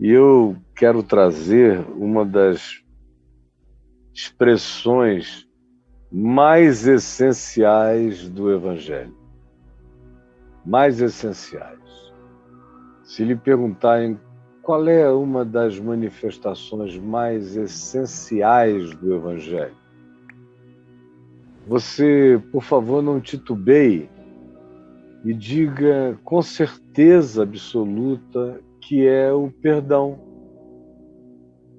E eu quero trazer uma das expressões mais essenciais do Evangelho. Mais essenciais. Se lhe perguntarem qual é uma das manifestações mais essenciais do Evangelho, você, por favor, não titubeie e diga com certeza absoluta que é o perdão.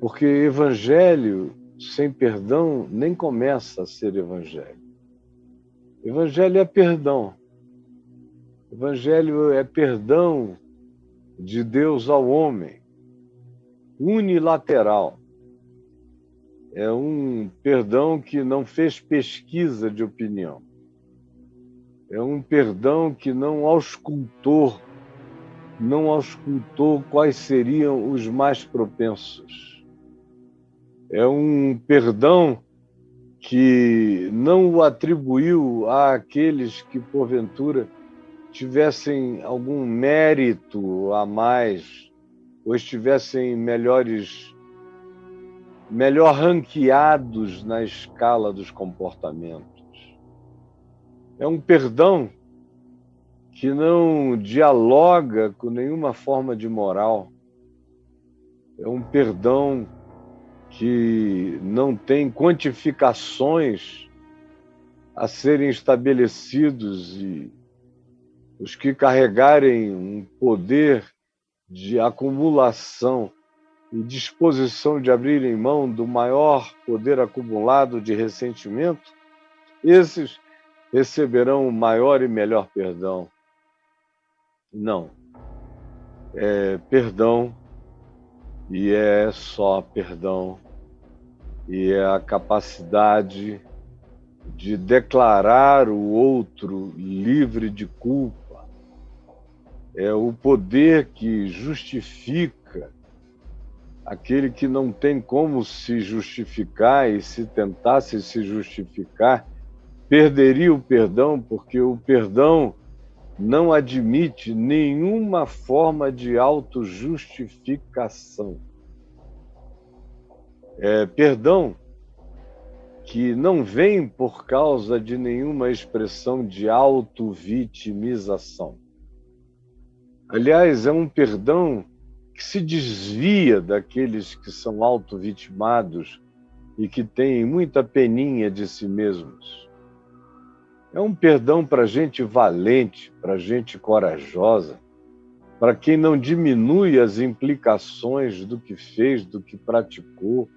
Porque evangelho sem perdão nem começa a ser evangelho. Evangelho é perdão. Evangelho é perdão de Deus ao homem, unilateral. É um perdão que não fez pesquisa de opinião. É um perdão que não auscultou quais seriam os mais propensos. É um perdão que não o atribuiu àqueles que, porventura, tivessem algum mérito a mais ou estivessem melhor ranqueados na escala dos comportamentos. É um perdão que não dialoga com nenhuma forma de moral. É um perdão que não tem quantificações a serem estabelecidos, e os que carregarem um poder de acumulação e disposição de abrirem mão do maior poder acumulado de ressentimento, esses receberão o maior e melhor perdão. Não. É perdão, e é só perdão, e é a capacidade de declarar o outro livre de culpa. É o poder que justifica aquele que não tem como se justificar, e se tentasse se justificar, perderia o perdão, porque o perdão não admite nenhuma forma de autojustificação. É perdão que não vem por causa de nenhuma expressão de autovitimização. Aliás, é um perdão que se desvia daqueles que são autovitimados e que têm muita peninha de si mesmos. É um perdão para gente valente, para gente corajosa, para quem não diminui as implicações do que fez, do que praticou,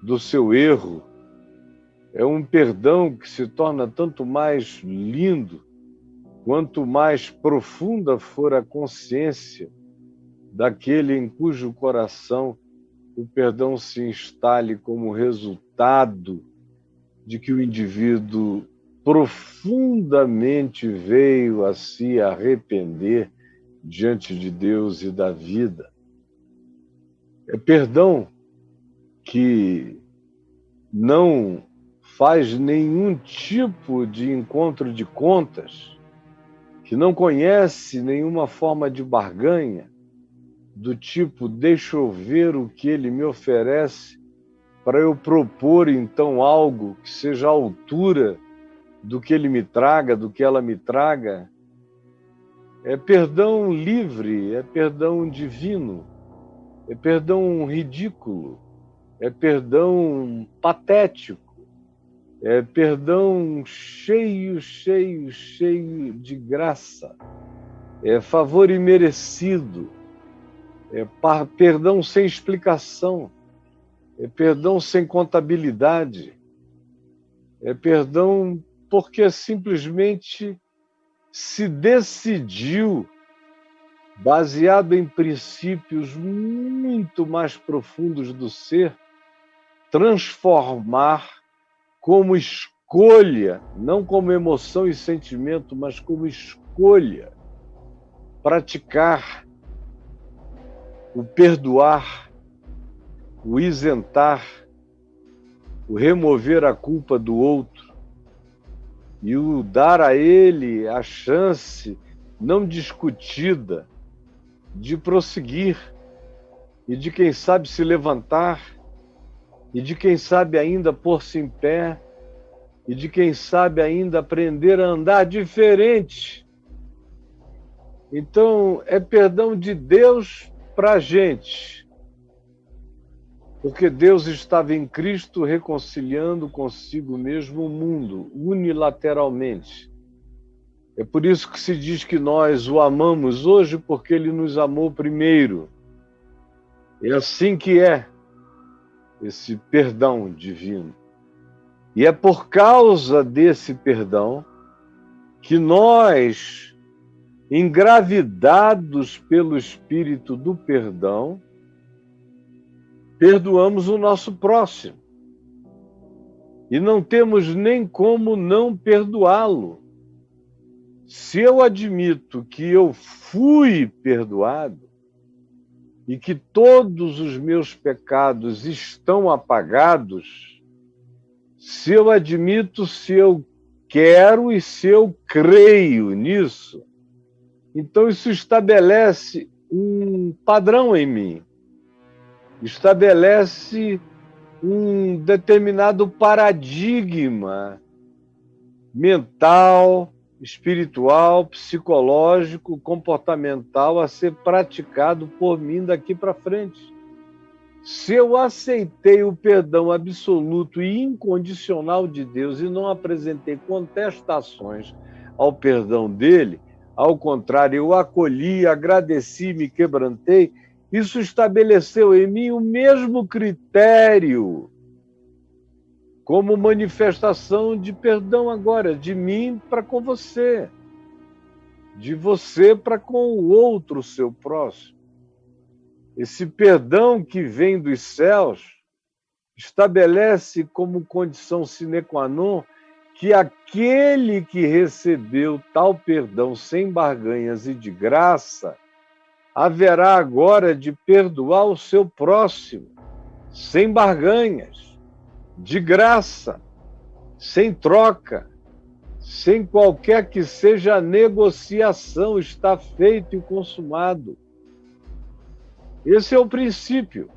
do seu erro. É um perdão que se torna tanto mais lindo quanto mais profunda for a consciência daquele em cujo coração o perdão se instale como resultado de que o indivíduo profundamente veio a se arrepender diante de Deus e da vida. É perdão que não faz nenhum tipo de encontro de contas, que não conhece nenhuma forma de barganha, do tipo, deixa eu ver o que ele me oferece para eu propor então algo que seja à altura do que ele me traga, do que ela me traga. É perdão livre, é perdão divino, é perdão ridículo, é perdão patético, é perdão cheio de graça, é favor imerecido, é perdão sem explicação, é perdão sem contabilidade, é perdão porque simplesmente se decidiu, baseado em princípios muito mais profundos do ser, transformar como escolha, não como emoção e sentimento, mas como escolha, praticar o perdoar, o isentar, o remover a culpa do outro e o dar a ele a chance não discutida de prosseguir, e de quem sabe se levantar, e de quem sabe ainda pôr-se em pé, e de quem sabe ainda aprender a andar diferente. Então, é perdão de Deus para a gente, porque Deus estava em Cristo reconciliando consigo mesmo o mundo, unilateralmente. É por isso que se diz que nós o amamos hoje, porque ele nos amou primeiro. É assim que é esse perdão divino. E é por causa desse perdão que nós, engravidados pelo Espírito do perdão, perdoamos o nosso próximo. E não temos nem como não perdoá-lo. Se eu admito que eu fui perdoado e que todos os meus pecados estão apagados, se eu admito, se eu quero e se eu creio nisso, então isso estabelece um padrão em mim, estabelece um determinado paradigma mental, espiritual, psicológico, comportamental a ser praticado por mim daqui para frente. Se eu aceitei o perdão absoluto e incondicional de Deus e não apresentei contestações ao perdão dele, ao contrário, eu acolhi, agradeci, me quebrantei, isso estabeleceu em mim o mesmo critério como manifestação de perdão agora, de mim para com você, de você para com o outro, seu próximo. Esse perdão que vem dos céus estabelece como condição sine qua non que aquele que recebeu tal perdão sem barganhas e de graça haverá agora de perdoar o seu próximo, sem barganhas, de graça, sem troca, sem qualquer que seja a negociação, está feito e consumado. Esse é o princípio.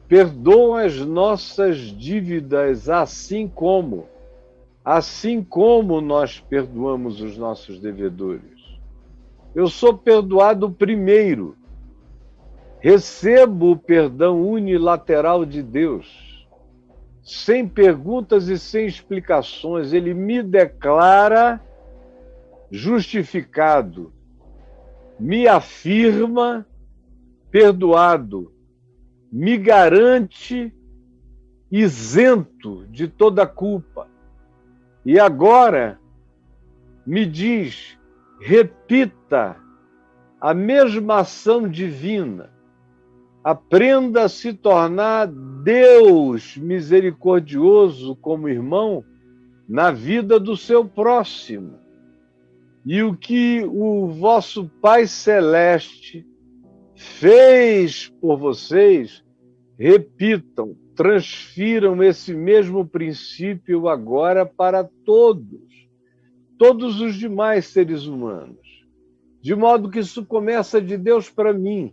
Perdoam as nossas dívidas assim como nós perdoamos os nossos devedores. Eu sou perdoado primeiro. Recebo o perdão unilateral de Deus, sem perguntas e sem explicações. Ele me declara justificado, me afirma perdoado, me garante isento de toda culpa. E agora me diz, repita a mesma ação divina, aprenda a se tornar Deus misericordioso como irmão na vida do seu próximo. E o que o vosso Pai Celeste fez por vocês, repitam, transfiram esse mesmo princípio agora para todos os demais seres humanos. De modo que isso começa de Deus para mim,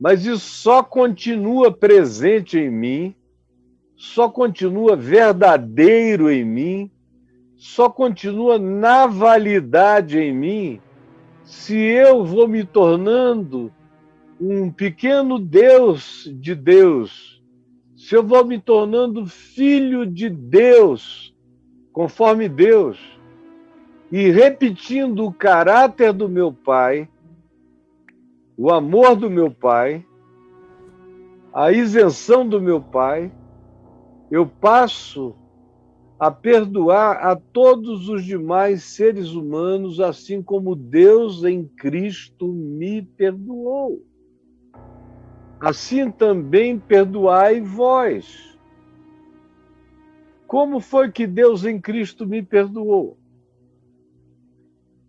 mas isso só continua presente em mim, só continua verdadeiro em mim, só continua na validade em mim, se eu vou me tornando um pequeno Deus de Deus, se eu vou me tornando filho de Deus, conforme Deus, e repetindo o caráter do meu Pai, o amor do meu Pai, a isenção do meu Pai, eu passo a perdoar a todos os demais seres humanos, assim como Deus em Cristo me perdoou. Assim também perdoai vós. Como foi que Deus em Cristo me perdoou?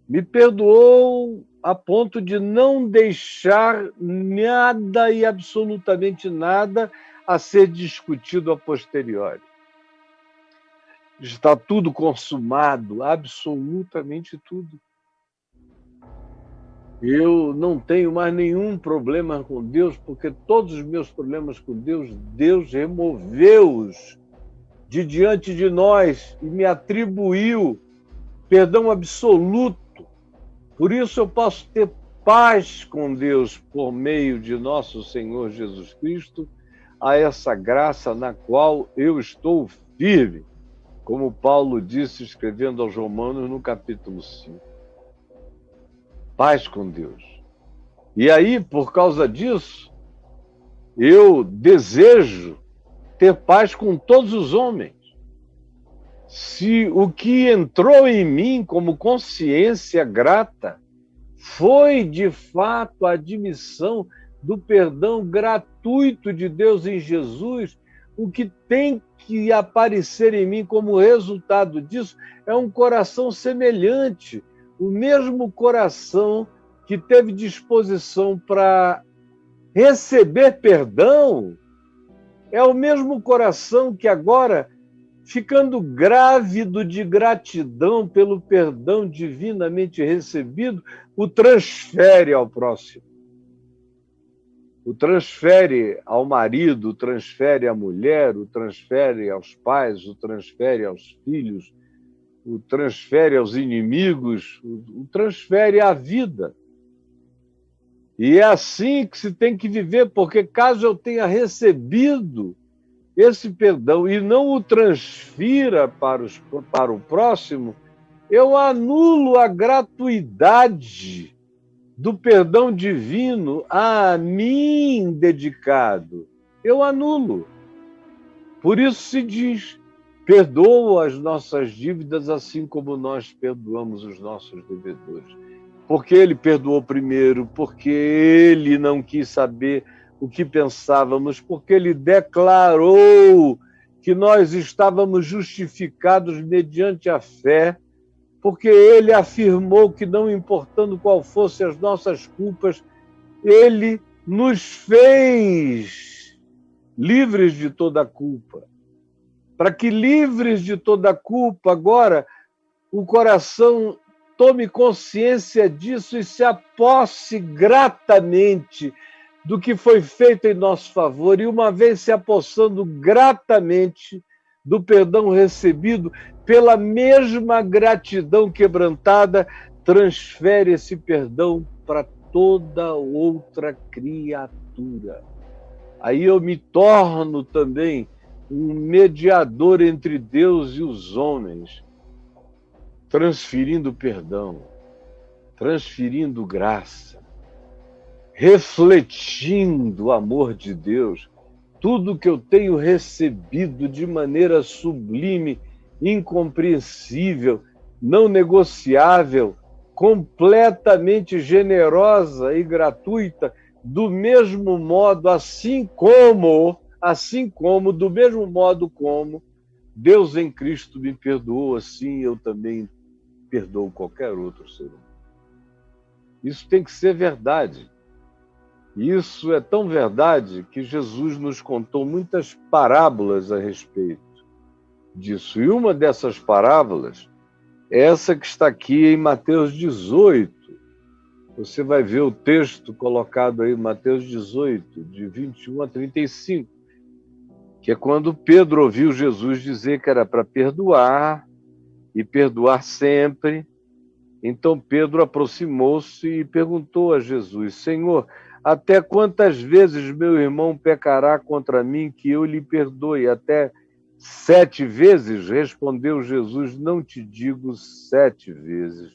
Me perdoou a ponto de não deixar nada e absolutamente nada a ser discutido a posteriori. Está tudo consumado, absolutamente tudo. Eu não tenho mais nenhum problema com Deus, porque todos os meus problemas com Deus, Deus removeu-os de diante de nós e me atribuiu perdão absoluto. Por isso eu posso ter paz com Deus por meio de nosso Senhor Jesus Cristo, a essa graça na qual eu estou firme, como Paulo disse escrevendo aos Romanos no capítulo 5. Paz com Deus. E aí, por causa disso, eu desejo ter paz com todos os homens. Se o que entrou em mim como consciência grata foi, de fato, a admissão do perdão gratuito de Deus em Jesus, o que tem que aparecer em mim como resultado disso é um coração semelhante, o mesmo coração que teve disposição para receber perdão, é o mesmo coração que agora, ficando grávido de gratidão pelo perdão divinamente recebido, o transfere ao próximo. O transfere ao marido, o transfere à mulher, o transfere aos pais, o transfere aos filhos, o transfere aos inimigos, o transfere à vida. E é assim que se tem que viver, porque caso eu tenha recebido esse perdão e não o transfira para o próximo, eu anulo a gratuidade do perdão divino a mim dedicado. Eu anulo. Por isso se diz, perdoa as nossas dívidas assim como nós perdoamos os nossos devedores. Porque ele perdoou primeiro, porque ele não quis saber o que pensávamos, porque ele declarou que nós estávamos justificados mediante a fé, porque ele afirmou que, não importando qual fossem as nossas culpas, ele nos fez livres de toda culpa. Para que, livres de toda culpa, agora o coração tome consciência disso e se aposse gratamente do que foi feito em nosso favor, e uma vez se apossando gratamente do perdão recebido, pela mesma gratidão quebrantada, transfere esse perdão para toda outra criatura. Aí eu me torno também um mediador entre Deus e os homens, transferindo perdão, transferindo graça, refletindo o amor de Deus, tudo que eu tenho recebido de maneira sublime, incompreensível, não negociável, completamente generosa e gratuita, do mesmo modo, do mesmo modo como Deus em Cristo me perdoou, assim eu também perdoo qualquer outro ser humano. Isso tem que ser verdade. Isso é tão verdade que Jesus nos contou muitas parábolas a respeito disso. E uma dessas parábolas é essa que está aqui em Mateus 18. Você vai ver o texto colocado aí, Mateus 18, de 21 a 35, que é quando Pedro ouviu Jesus dizer que era para perdoar e perdoar sempre. Então Pedro aproximou-se e perguntou a Jesus: Senhor, até quantas vezes meu irmão pecará contra mim que eu lhe perdoe? Até 7 vezes? Respondeu Jesus: não te digo 7 vezes,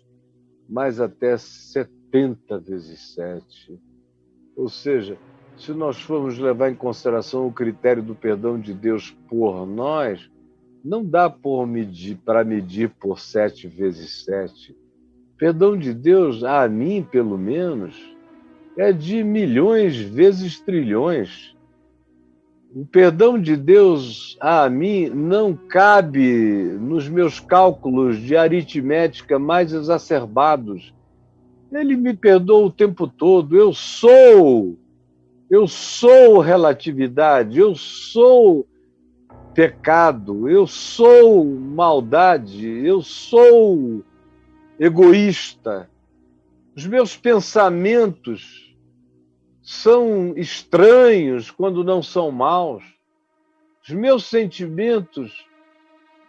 mas até 70 vezes 7. Ou seja, se nós formos levar em consideração o critério do perdão de Deus por nós, não dá para medir por 7 vezes 7. Perdão de Deus, a mim, pelo menos, é de milhões vezes trilhões. O perdão de Deus a mim não cabe nos meus cálculos de aritmética mais exacerbados. Ele me perdoa o tempo todo. Eu sou relatividade, eu sou pecado, eu sou maldade, eu sou egoísta. Os meus pensamentos são estranhos quando não são maus. Os meus sentimentos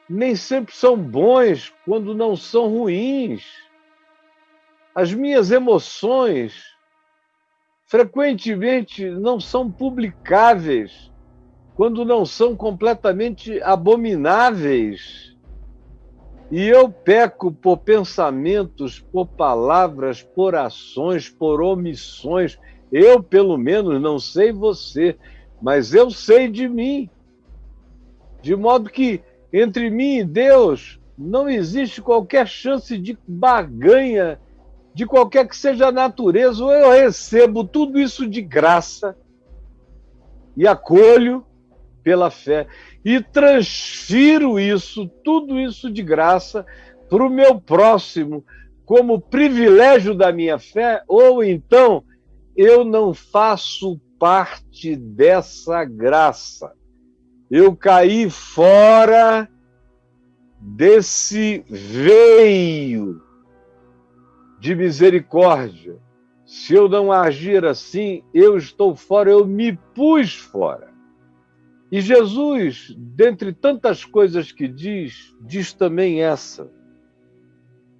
nem sempre são bons quando não são ruins. As minhas emoções frequentemente não são publicáveis quando não são completamente abomináveis. E eu peco por pensamentos, por palavras, por ações, por omissões. Eu, pelo menos, não sei você, mas eu sei de mim. De modo que entre mim e Deus não existe qualquer chance de barganha, de qualquer que seja a natureza. Ou eu recebo tudo isso de graça e acolho pela fé e transfiro isso, tudo isso de graça, para o meu próximo, como privilégio da minha fé, ou então eu não faço parte dessa graça. Eu caí fora desse veio de misericórdia. Se eu não agir assim, eu estou fora, eu me pus fora. E Jesus, dentre tantas coisas que diz também essa.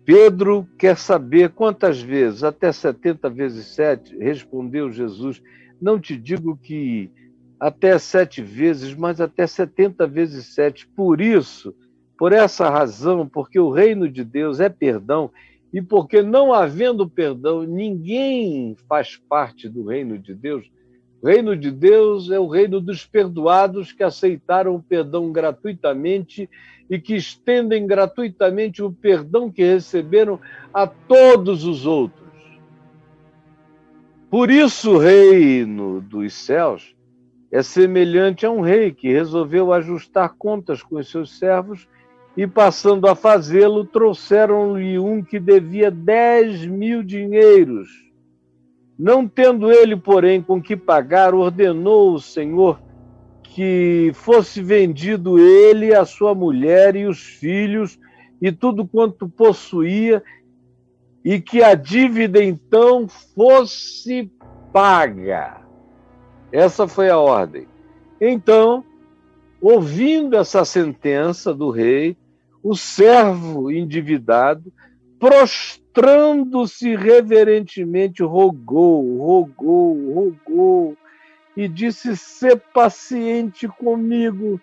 Pedro quer saber quantas vezes, até 70 vezes 7, respondeu Jesus, não te digo que até 7 vezes, mas até 70 vezes 7. Por isso, por essa razão, porque o reino de Deus é perdão, e porque não havendo perdão, ninguém faz parte do reino de Deus. O reino de Deus é o reino dos perdoados que aceitaram o perdão gratuitamente e que estendem gratuitamente o perdão que receberam a todos os outros. Por isso o reino dos céus é semelhante a um rei que resolveu ajustar contas com os seus servos e, passando a fazê-lo, trouxeram-lhe um que devia 10.000 dinheiros. Não tendo ele, porém, com que pagar, ordenou o Senhor que fosse vendido ele, a sua mulher e os filhos e tudo quanto possuía, e que a dívida então fosse paga. Essa foi a ordem. Então, ouvindo essa sentença do rei, o servo endividado, prostrando-se reverentemente, rogou, e disse: sê paciente comigo,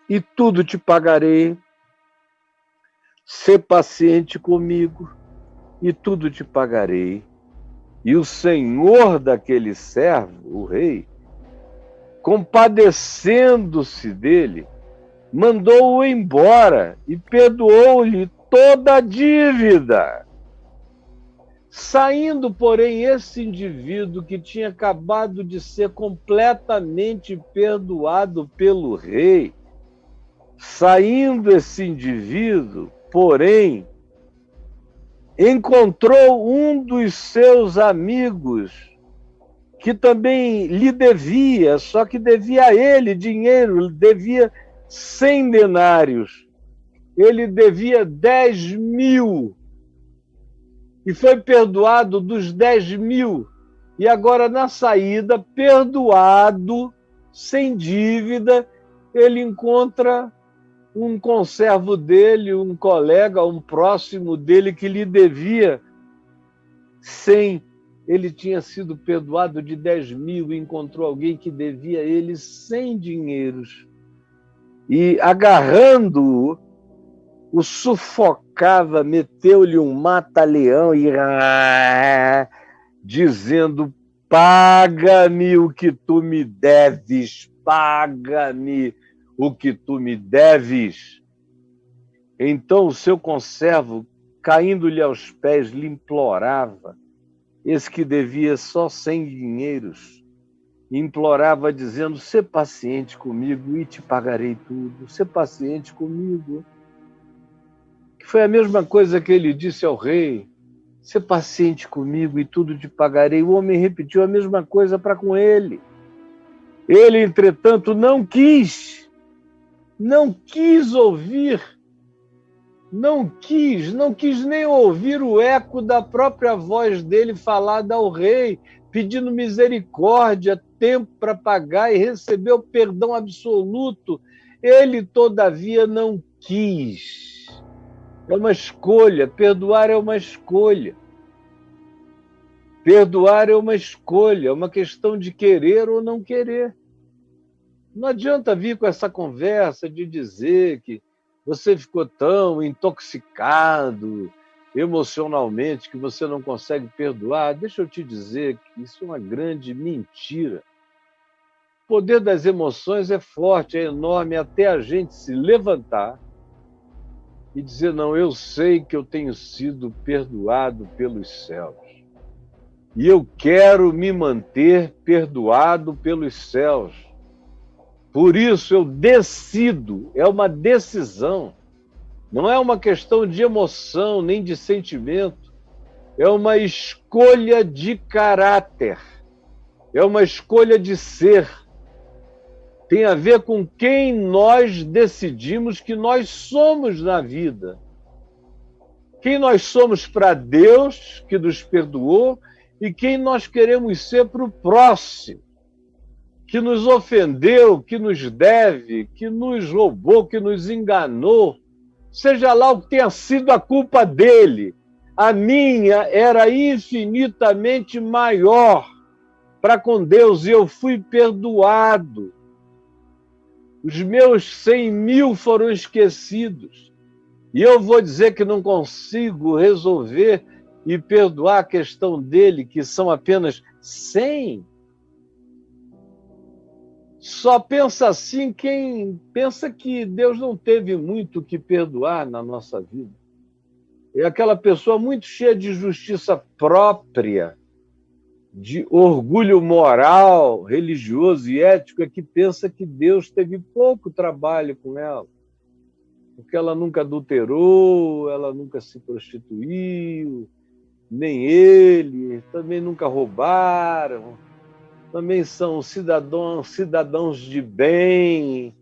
e tudo te pagarei. Sê paciente comigo, e tudo te pagarei. E o senhor daquele servo, o rei, compadecendo-se dele, mandou-o embora e perdoou-lhe toda a dívida. Saindo, porém, esse indivíduo que tinha acabado de ser completamente perdoado pelo rei, saindo esse indivíduo, porém, encontrou um dos seus amigos que também lhe devia, só que devia a ele dinheiro, devia 100 denários. Ele devia 10.000 e foi perdoado dos 10.000. E agora, na saída, perdoado, sem dívida, ele encontra um conservo dele, um colega, um próximo dele que lhe devia 100. Ele tinha sido perdoado de 10.000 e encontrou alguém que devia a ele 100 dinheiros. E, agarrando-o, o sufocava, meteu-lhe um mata-leão e dizendo: paga-me o que tu me deves, paga-me o que tu me deves. Então o seu conservo, caindo-lhe aos pés, lhe implorava, esse que devia só 100 dinheiros, implorava dizendo: sê paciente comigo e te pagarei tudo, sê paciente comigo. Que foi a mesma coisa que ele disse ao rei: sê paciente comigo e tudo te pagarei. O homem repetiu a mesma coisa para com ele. Ele, entretanto, não quis ouvir, não quis nem ouvir o eco da própria voz dele falada ao rei, pedindo misericórdia, tempo para pagar e receber o perdão absoluto. Ele, todavia, não quis. É uma escolha, perdoar é uma escolha. Perdoar é uma escolha, é uma questão de querer ou não querer. Não adianta vir com essa conversa de dizer que você ficou tão intoxicado emocionalmente que você não consegue perdoar. Deixa eu te dizer que isso é uma grande mentira. O poder das emoções é forte, é enorme, até a gente se levantar e dizer, não, eu sei que eu tenho sido perdoado pelos céus. E eu quero me manter perdoado pelos céus. Por isso eu decido, é uma decisão. Não é uma questão de emoção, nem de sentimento. É uma escolha de caráter. É uma escolha de ser. Tem a ver com quem nós decidimos que nós somos na vida. Quem nós somos para Deus, que nos perdoou, e quem nós queremos ser para o próximo, que nos ofendeu, que nos deve, que nos roubou, que nos enganou. Seja lá o que tenha sido a culpa dele, a minha era infinitamente maior para com Deus e eu fui perdoado. Os meus 100.000 foram esquecidos. E eu vou dizer que não consigo resolver e perdoar a questão dele, que são apenas 100. Só pensa assim quem pensa que Deus não teve muito o que perdoar na nossa vida. É aquela pessoa muito cheia de justiça própria, de orgulho moral, religioso e ético, é que pensa que Deus teve pouco trabalho com ela. Porque ela nunca adulterou, ela nunca se prostituiu, nem ele, também nunca roubaram, também são cidadãos de bem,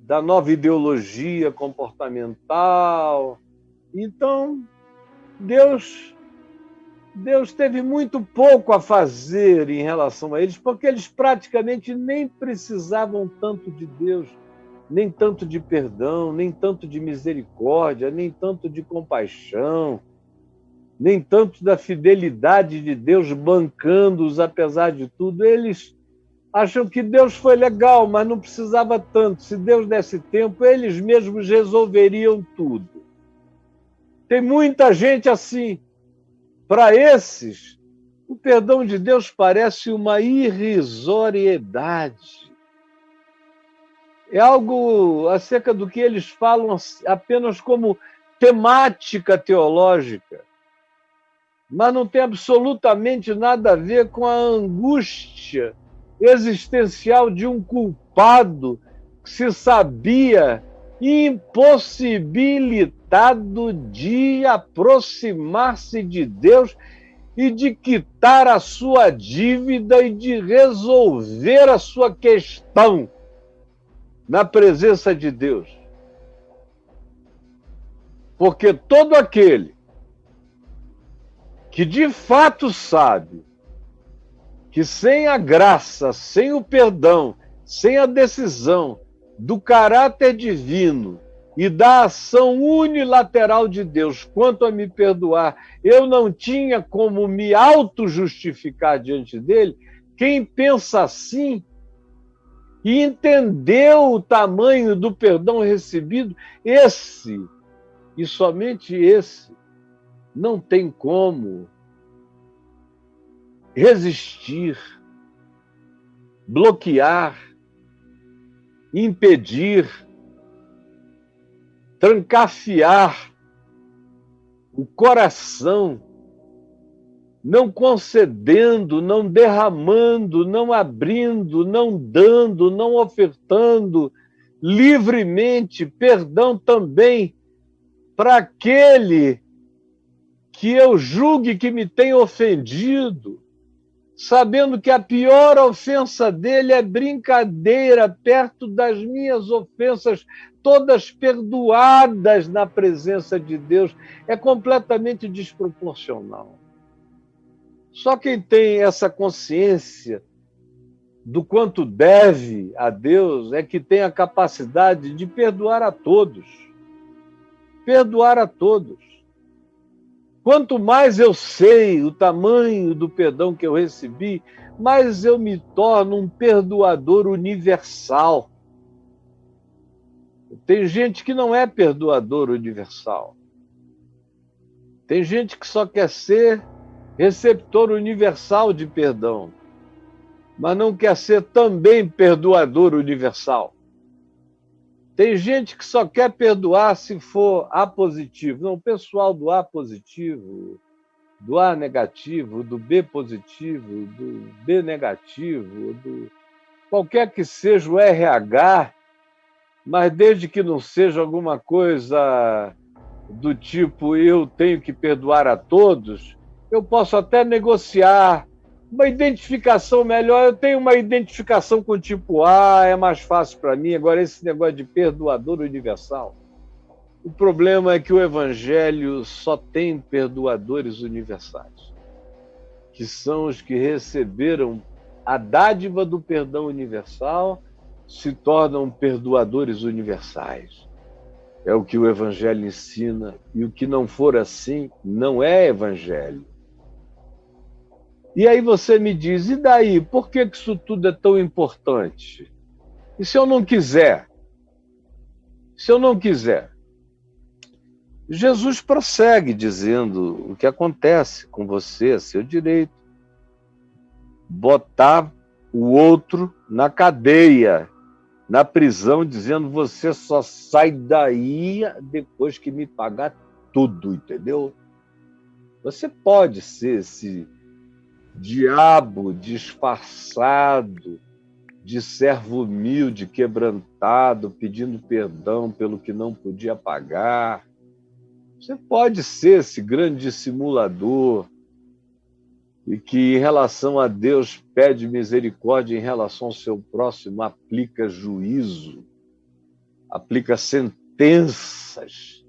da nova ideologia comportamental. Então, Deus teve muito pouco a fazer em relação a eles, porque eles praticamente nem precisavam tanto de Deus, nem tanto de perdão, nem tanto de misericórdia, nem tanto de compaixão, nem tanto da fidelidade de Deus bancando-os apesar de tudo. Eles acham que Deus foi legal, mas não precisava tanto. Se Deus desse tempo, eles mesmos resolveriam tudo. Tem muita gente assim. Para esses, o perdão de Deus parece uma irrisoriedade. É algo acerca do que eles falam apenas como temática teológica, mas não tem absolutamente nada a ver com a angústia existencial de um culpado que se sabia impossibilitado de aproximar-se de Deus e de quitar a sua dívida e de resolver a sua questão na presença de Deus. Porque todo aquele que de fato sabe que sem a graça, sem o perdão, sem a decisão do caráter divino e da ação unilateral de Deus quanto a me perdoar, eu não tinha como me auto-justificar diante dele, quem pensa assim e entendeu o tamanho do perdão recebido, esse, e somente esse, não tem como resistir, bloquear, impedir, trancafiar o coração, não concedendo, não derramando, não abrindo, não dando, não ofertando livremente perdão também para aquele que eu julgue que me tem ofendido. sabendo que a pior ofensa dele é brincadeira perto das minhas ofensas, todas perdoadas na presença de Deus. É completamente desproporcional. Só quem tem essa consciência do quanto deve a Deus é que tem a capacidade de perdoar a todos. Perdoar a todos. Quanto mais eu sei o tamanho do perdão que eu recebi, mais eu me torno um perdoador universal. Tem gente que não é perdoador universal. Tem gente que só quer ser receptor universal de perdão, mas não quer ser também perdoador universal. Tem gente que só quer perdoar se for A positivo. Não, o pessoal do A positivo, do A negativo, do B positivo, do B negativo, do qualquer que seja o RH, mas desde que não seja alguma coisa do tipo eu tenho que perdoar a todos, eu posso até negociar uma identificação melhor. Eu tenho uma identificação com o tipo A, é mais fácil para mim. Agora, esse negócio de perdoador universal, o problema é que o Evangelho só tem perdoadores universais, que são os que receberam a dádiva do perdão universal, se tornam perdoadores universais. É o que o Evangelho ensina, e o que não for assim não é Evangelho. E aí você me diz, e daí? Por que isso tudo é tão importante? E se eu não quiser? Se eu não quiser? Jesus prossegue dizendo o que acontece com você, é seu direito. Botar o outro na cadeia, na prisão, dizendo você só sai daí depois que me pagar tudo, entendeu? Você pode ser esse diabo disfarçado de servo humilde, quebrantado, pedindo perdão pelo que não podia pagar. Você pode ser esse grande dissimulador e que, em relação a Deus, pede misericórdia, em relação ao seu próximo, aplica juízo, aplica sentenças,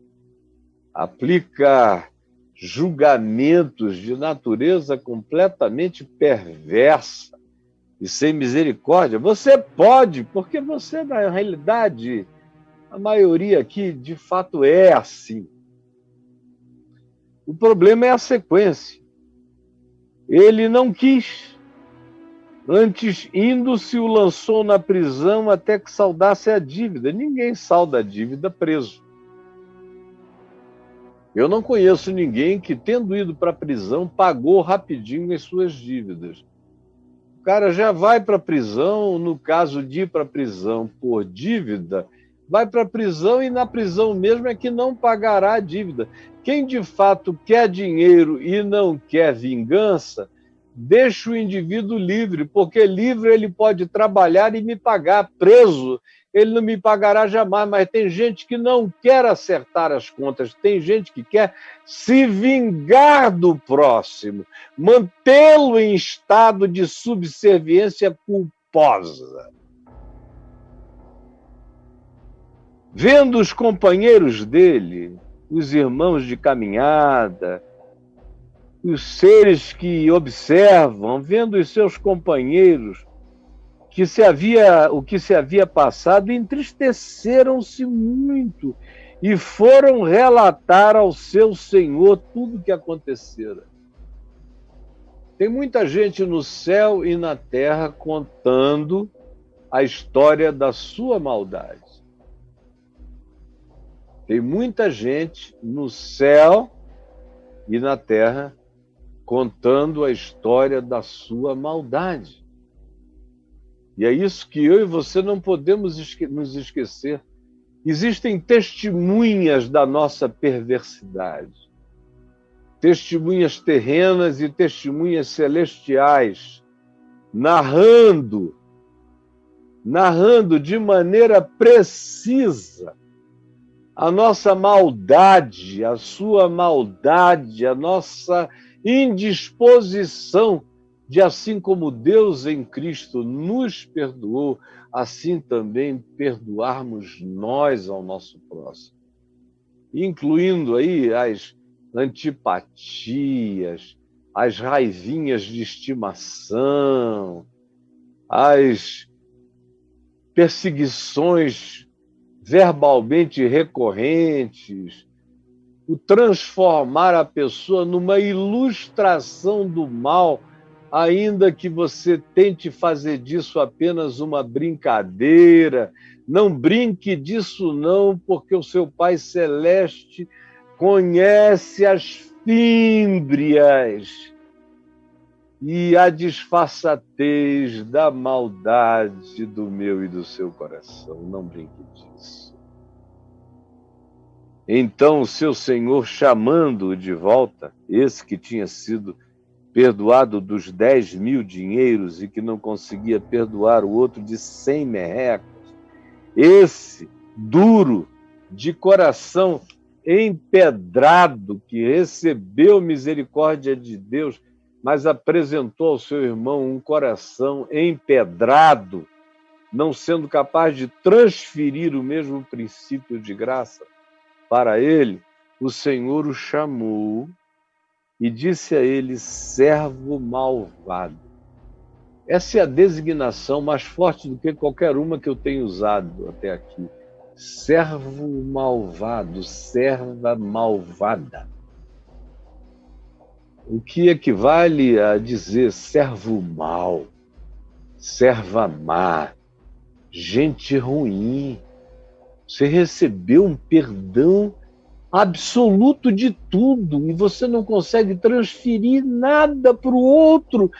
aplica julgamentos de natureza completamente perversa e sem misericórdia. Você pode, porque você, na realidade, a maioria aqui, de fato, é assim. O problema é a sequência. Ele não quis. Antes, indo-se, o lançou na prisão até que saldasse a dívida. Ninguém salda a dívida preso. Eu não conheço ninguém que, tendo ido para a prisão, pagou rapidinho as suas dívidas. O cara já vai para a prisão, no caso de ir para a prisão por dívida, vai para a prisão e na prisão mesmo é que não pagará a dívida. Quem de fato quer dinheiro e não quer vingança, deixa o indivíduo livre, porque livre ele pode trabalhar e me pagar. Preso, ele não me pagará jamais, mas tem gente que não quer acertar as contas, tem gente que quer se vingar do próximo, mantê-lo em estado de subserviência culposa. Vendo os companheiros dele, os irmãos de caminhada, os seres que observam, vendo os seus companheiros, o que se havia passado, entristeceram-se muito e foram relatar ao seu Senhor tudo o que acontecera. Tem muita gente no céu e na terra contando a história da sua maldade. Tem muita gente no céu e na terra contando a história da sua maldade. E é isso que eu e você não podemos nos esquecer. Existem testemunhas da nossa perversidade. Testemunhas terrenas e testemunhas celestiais, narrando de maneira precisa a nossa maldade, a sua maldade, a nossa indisposição de assim como Deus em Cristo nos perdoou, assim também perdoarmos nós ao nosso próximo, incluindo aí as antipatias, as raivinhas de estimação, as perseguições verbalmente recorrentes, o transformar a pessoa numa ilustração do mal, ainda que você tente fazer disso apenas uma brincadeira. Não brinque disso não, porque o seu Pai Celeste conhece as fímbrias e a disfarçatez da maldade do meu e do seu coração. Não brinque disso. Então o seu senhor, chamando-o de volta, esse que tinha sido perdoado dos 10.000 dinheiros e que não conseguia perdoar o outro de 100 merrecas, esse duro, de coração empedrado, que recebeu misericórdia de Deus, mas apresentou ao seu irmão um coração empedrado, não sendo capaz de transferir o mesmo princípio de graça para ele, o Senhor o chamou e disse a ele: servo malvado. Essa é a designação mais forte do que qualquer uma que eu tenho usado até aqui. Servo malvado, serva malvada. O que equivale a dizer servo mau, serva má, gente ruim. Você recebeu um perdão absoluto de tudo e você não consegue transferir nada para o outro.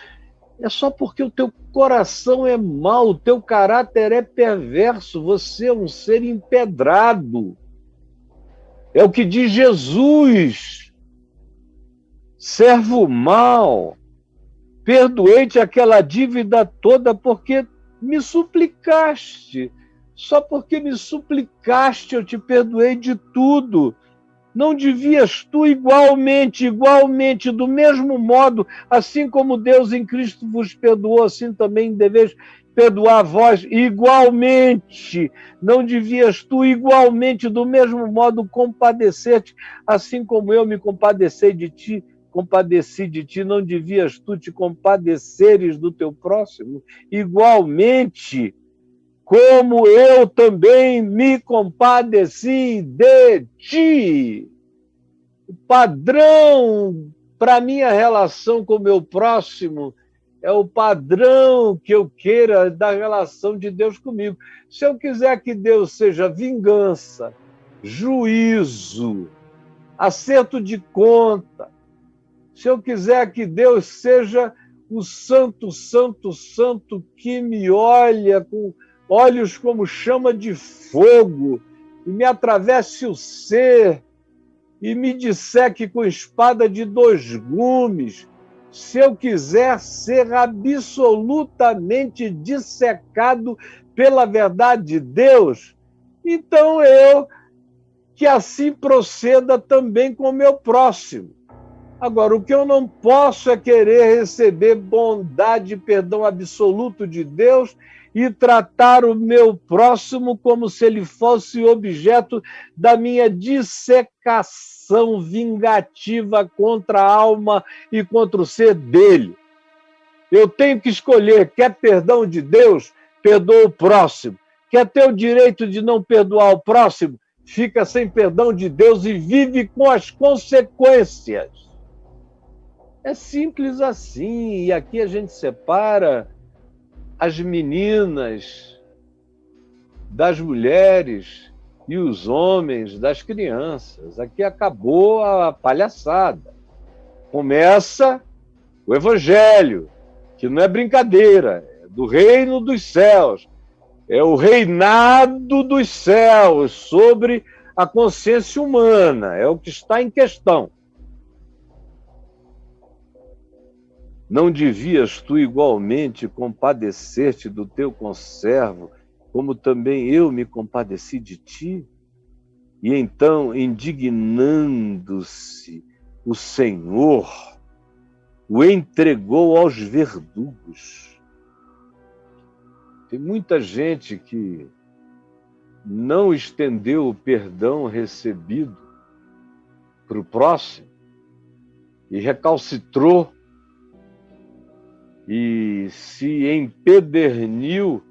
É só porque o teu coração é mau, o teu caráter é perverso, você é um ser empedrado. É o que diz Jesus. Servo mau, perdoei-te aquela dívida toda porque me suplicaste. Só porque me suplicaste eu te perdoei de tudo. Não devias tu igualmente, do mesmo modo, assim como Deus em Cristo vos perdoou, assim também deveis perdoar vós igualmente. Não devias tu igualmente, do mesmo modo, compadecer-te, assim como eu me compadeci de ti, não devias tu te compadeceres do teu próximo igualmente, como eu também me compadeci de ti. O padrão para minha relação com o meu próximo é o padrão que eu queira da relação de Deus comigo. Se eu quiser que Deus seja vingança, juízo, acerto de conta, se eu quiser que Deus seja o santo, santo, santo que me olha com olhos como chama de fogo, e me atravesse o ser, e me disseque com espada de 2 gumes, se eu quiser ser absolutamente dissecado pela verdade de Deus, então eu que assim proceda também com o meu próximo. Agora, o que eu não posso é querer receber bondade e perdão absoluto de Deus e tratar o meu próximo como se ele fosse objeto da minha dissecação vingativa contra a alma e contra o ser dele. Eu tenho que escolher: quer perdão de Deus? Perdoa o próximo. Quer ter o direito de não perdoar o próximo? Fica sem perdão de Deus e vive com as consequências. É simples assim. E aqui a gente separa as meninas das mulheres e os homens das crianças. Aqui acabou a palhaçada. Começa o Evangelho, que não é brincadeira, é do reino dos céus. É o reinado dos céus sobre a consciência humana. É o que está em questão. Não devias tu igualmente compadecer-te do teu conservo, como também eu me compadeci de ti? E então, indignando-se o Senhor, o entregou aos verdugos. Tem muita gente que não estendeu o perdão recebido para o próximo e recalcitrou e se empederniu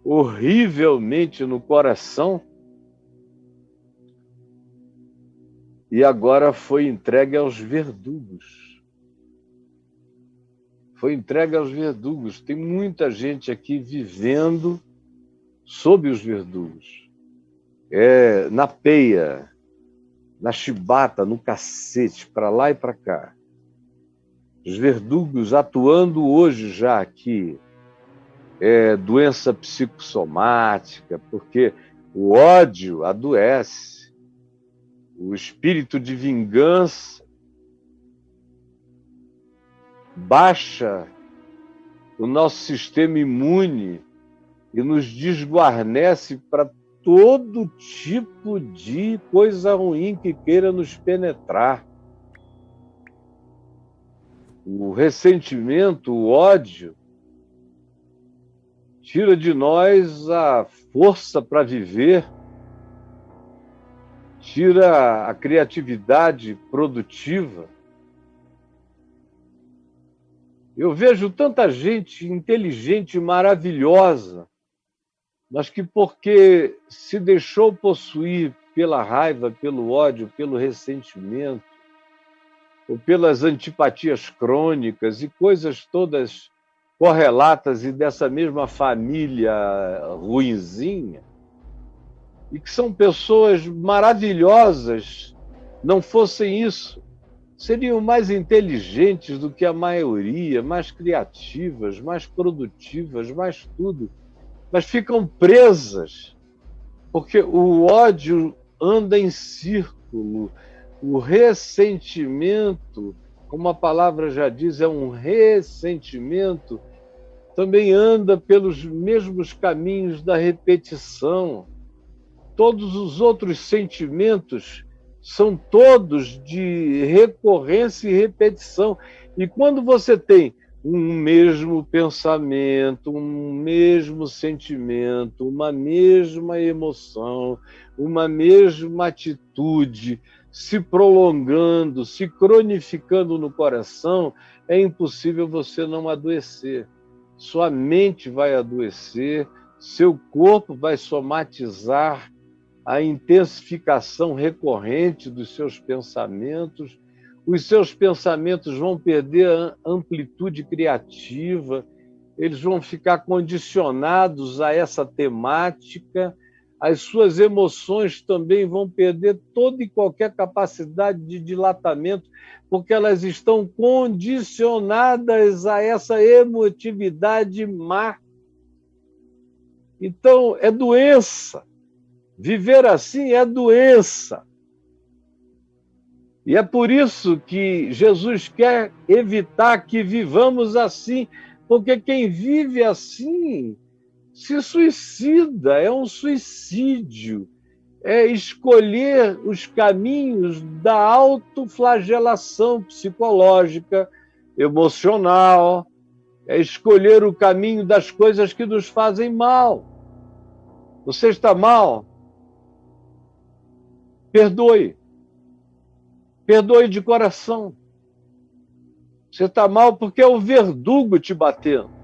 horrivelmente no coração e agora foi entregue aos verdugos. Foi entregue aos verdugos. Tem muita gente aqui vivendo sob os verdugos. Na peia, na chibata, no cacete, para lá e para cá. Os verdugos atuando hoje já aqui. Doença psicossomática, porque o ódio adoece. O espírito de vingança baixa o nosso sistema imune e nos desguarnece para todo tipo de coisa ruim que queira nos penetrar. O ressentimento, o ódio, tira de nós a força para viver, tira a criatividade produtiva. Eu vejo tanta gente inteligente, maravilhosa, mas que porque se deixou possuir pela raiva, pelo ódio, pelo ressentimento, ou pelas antipatias crônicas e coisas todas correlatas e dessa mesma família ruinzinha, e que são pessoas maravilhosas, não fossem isso, seriam mais inteligentes do que a maioria, mais criativas, mais produtivas, mais tudo, mas ficam presas, porque o ódio anda em círculo, o ressentimento, como a palavra já diz, é um ressentimento, também anda pelos mesmos caminhos da repetição. Todos os outros sentimentos são todos de recorrência e repetição. E quando você tem um mesmo pensamento, um mesmo sentimento, uma mesma emoção, uma mesma atitude se prolongando, se cronificando no coração, é impossível você não adoecer. Sua mente vai adoecer, seu corpo vai somatizar a intensificação recorrente dos seus pensamentos, os seus pensamentos vão perder a amplitude criativa, eles vão ficar condicionados a essa temática, as suas emoções também vão perder toda e qualquer capacidade de dilatamento, porque elas estão condicionadas a essa emotividade má. Então, é doença. Viver assim é doença. E é por isso que Jesus quer evitar que vivamos assim, porque quem vive assim se suicida, é um suicídio, é escolher os caminhos da autoflagelação psicológica, emocional, é escolher o caminho das coisas que nos fazem mal. Você está mal? Perdoe. Perdoe de coração. Você está mal porque é o verdugo te batendo.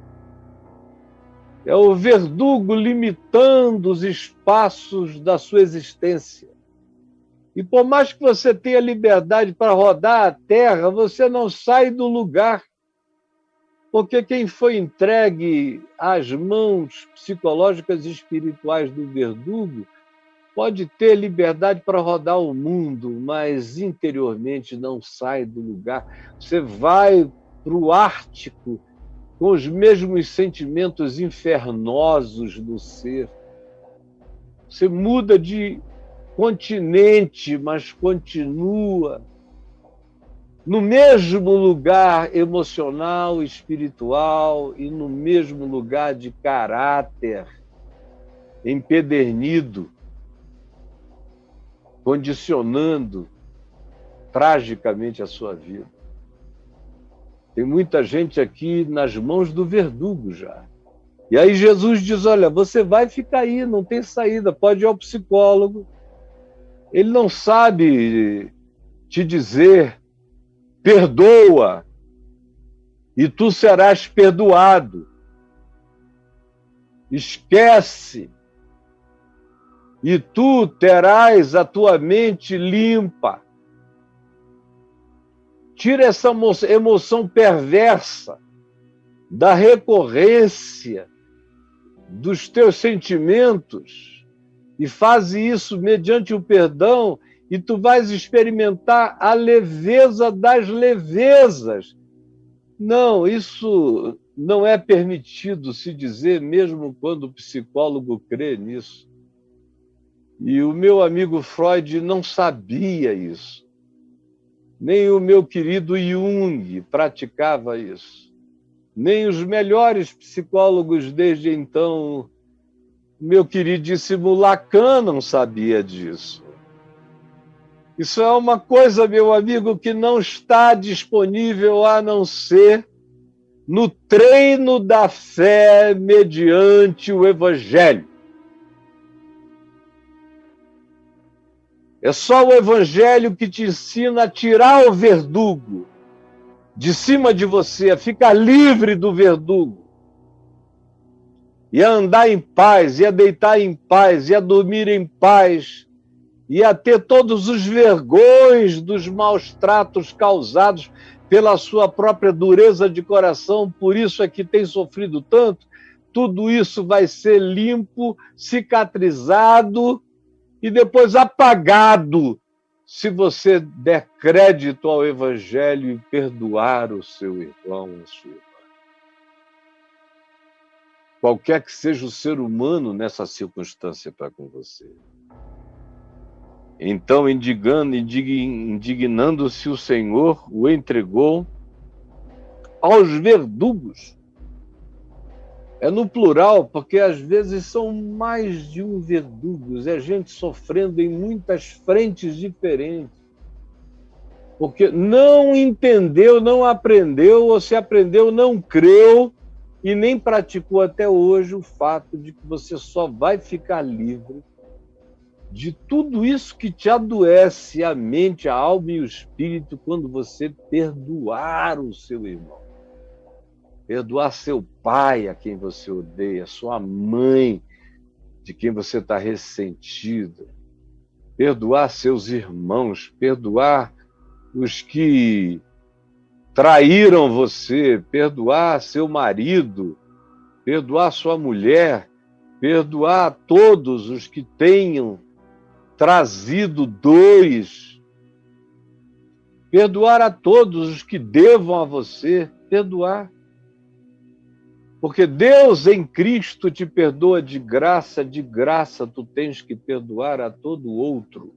É o verdugo limitando os espaços da sua existência. E por mais que você tenha liberdade para rodar a terra, você não sai do lugar. Porque quem foi entregue às mãos psicológicas e espirituais do verdugo pode ter liberdade para rodar o mundo, mas interiormente não sai do lugar. Você vai para o Ártico com os mesmos sentimentos infernosos no ser. Você muda de continente, mas continua no mesmo lugar emocional, espiritual e no mesmo lugar de caráter empedernido, condicionando tragicamente a sua vida. Tem muita gente aqui nas mãos do verdugo já. E aí Jesus diz, olha, você vai ficar aí, não tem saída, pode ir ao psicólogo. Ele não sabe te dizer, perdoa, e tu serás perdoado. Esquece, e tu terás a tua mente limpa. Tira essa emoção perversa da recorrência dos teus sentimentos e faz isso mediante o perdão e tu vais experimentar a leveza das levezas. Não, isso não é permitido se dizer, mesmo quando o psicólogo crê nisso. E o meu amigo Freud não sabia isso. Nem o meu querido Jung praticava isso. Nem os melhores psicólogos desde então, meu queridíssimo Lacan não sabia disso. Isso é uma coisa, meu amigo, que não está disponível a não ser no treino da fé mediante o Evangelho. É só o Evangelho que te ensina a tirar o verdugo de cima de você, a ficar livre do verdugo, e a andar em paz, e a deitar em paz, e a dormir em paz, e a ter todos os vergões dos maus tratos causados pela sua própria dureza de coração, por isso é que tem sofrido tanto. Tudo isso vai ser limpo, cicatrizado e depois apagado se você der crédito ao Evangelho e perdoar o seu irmão, a sua irmã. Qualquer que seja o ser humano nessa circunstância para com você. Então, indignando-se, o Senhor o entregou aos verdugos. É no plural, porque às vezes são mais de um verdugos, é gente sofrendo em muitas frentes diferentes. Porque não entendeu, não aprendeu, ou se aprendeu, não creu, e nem praticou até hoje o fato de que você só vai ficar livre de tudo isso que te adoece a mente, a alma e o espírito quando você perdoar o seu irmão. Perdoar seu pai, a quem você odeia, sua mãe, de quem você está ressentido. Perdoar seus irmãos, perdoar os que traíram você, perdoar seu marido, perdoar sua mulher, perdoar todos os que tenham trazido dores, perdoar a todos os que devam a você, perdoar. Porque Deus em Cristo te perdoa de graça tu tens que perdoar a todo outro.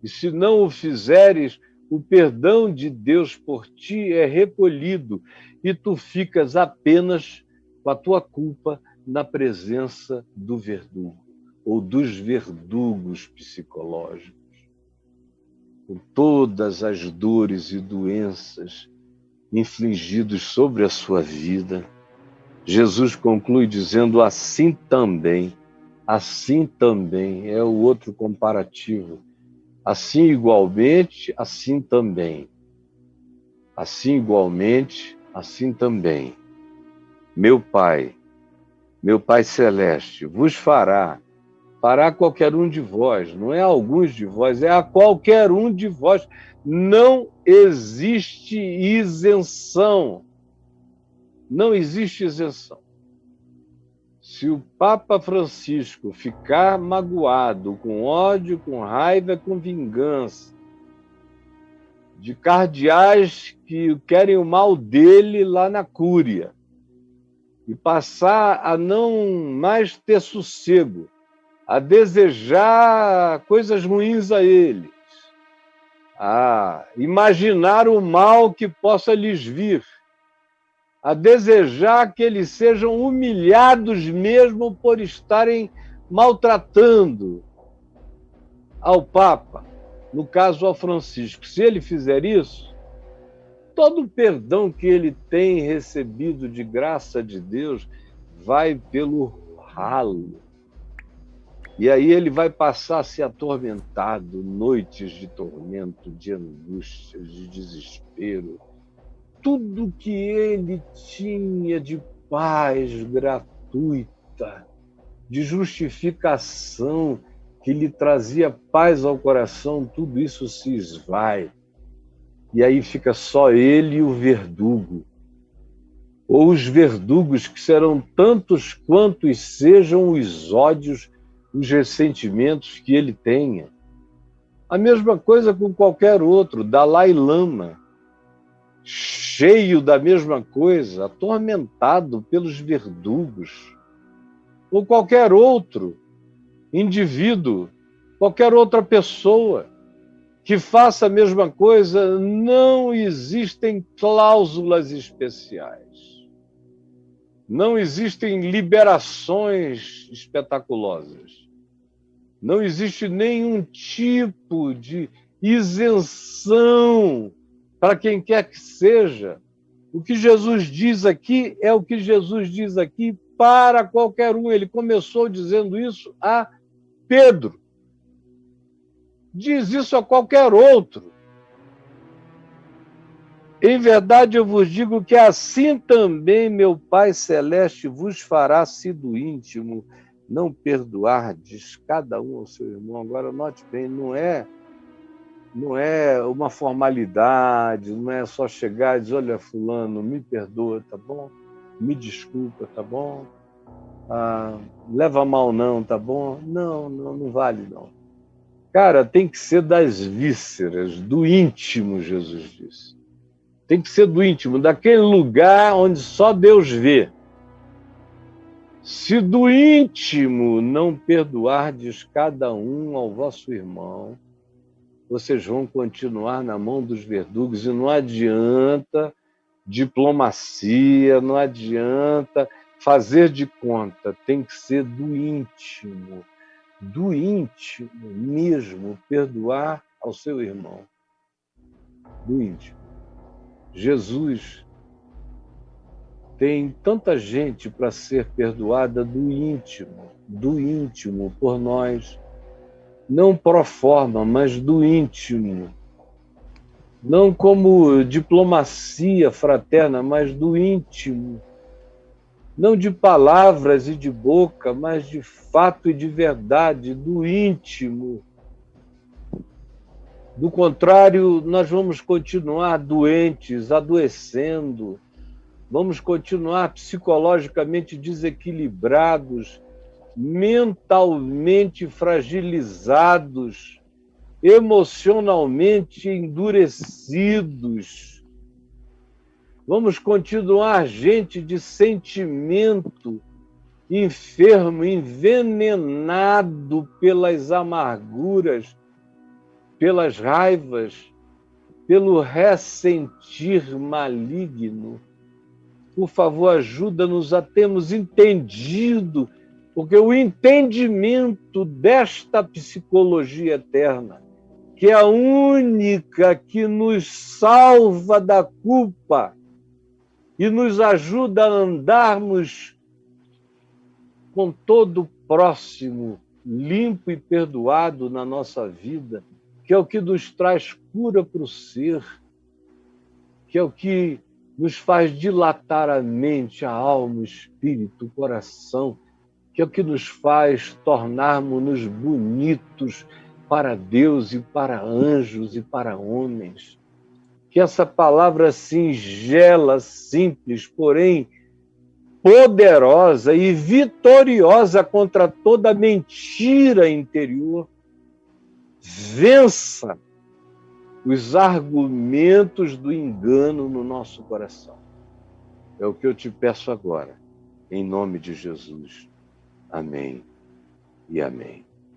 E se não o fizeres, o perdão de Deus por ti é recolhido e tu ficas apenas com a tua culpa na presença do verdugo ou dos verdugos psicológicos, com todas as dores e doenças infligidos sobre a sua vida. Jesus conclui dizendo, assim também, é o outro comparativo. Assim igualmente, assim também. Assim igualmente, assim também. Meu Pai Celeste, vos fará qualquer um de vós, não é alguns de vós, é a qualquer um de vós. Não existe isenção. Não existe isenção. Se o Papa Francisco ficar magoado, com ódio, com raiva, com vingança, de cardeais que querem o mal dele lá na Cúria, e passar a não mais ter sossego, a desejar coisas ruins a eles, a imaginar o mal que possa lhes vir, a desejar que eles sejam humilhados mesmo por estarem maltratando ao Papa, no caso ao Francisco. Se ele fizer isso, todo o perdão que ele tem recebido de graça de Deus vai pelo ralo. E aí ele vai passar a ser atormentado, noites de tormento, de angústias, de desespero. Tudo que ele tinha de paz gratuita, de justificação, que lhe trazia paz ao coração, tudo isso se esvai. E aí fica só ele e o verdugo. Ou os verdugos, que serão tantos quantos sejam os ódios, os ressentimentos que ele tenha. A mesma coisa com qualquer outro, Dalai Lama, cheio da mesma coisa, atormentado pelos verdugos. Ou qualquer outro indivíduo, qualquer outra pessoa que faça a mesma coisa, não existem cláusulas especiais. Não existem liberações espetaculosas. Não existe nenhum tipo de isenção para quem quer que seja. O que Jesus diz aqui é o que Jesus diz aqui para qualquer um. Ele começou dizendo isso a Pedro. Diz isso a qualquer outro. Em verdade, eu vos digo que assim também meu Pai Celeste vos fará, se do íntimo não perdoardes cada um ao seu irmão. Agora, note bem, não é uma formalidade, não é só chegar e dizer, olha, fulano, me perdoa, tá bom? Me desculpa, tá bom? Leva mal não, tá bom? Não vale não. Cara, tem que ser das vísceras, do íntimo, Jesus disse. Tem que ser do íntimo, daquele lugar onde só Deus vê. Se do íntimo não perdoardes cada um ao vosso irmão, vocês vão continuar na mão dos verdugos, e não adianta diplomacia, não adianta fazer de conta, tem que ser do íntimo mesmo, perdoar ao seu irmão, do íntimo. Jesus tem tanta gente para ser perdoada do íntimo por nós, não pro forma, mas do íntimo, não como diplomacia fraterna, mas do íntimo, não de palavras e de boca, mas de fato e de verdade, do íntimo. Do contrário, nós vamos continuar doentes, adoecendo, vamos continuar psicologicamente desequilibrados, mentalmente fragilizados, emocionalmente endurecidos. Vamos continuar gente de sentimento enfermo, envenenado pelas amarguras, pelas raivas, pelo ressentir maligno. Por favor, ajuda-nos a termos entendido, porque o entendimento desta psicologia eterna, que é a única que nos salva da culpa e nos ajuda a andarmos com todo o próximo limpo e perdoado na nossa vida, que é o que nos traz cura para o ser, que é o que nos faz dilatar a mente, a alma, o espírito, o coração, que é o que nos faz tornarmos-nos bonitos para Deus e para anjos e para homens. Que essa palavra singela, simples, porém poderosa e vitoriosa contra toda mentira interior, vença os argumentos do engano no nosso coração. É o que eu te peço agora, em nome de Jesus. Amém e amém.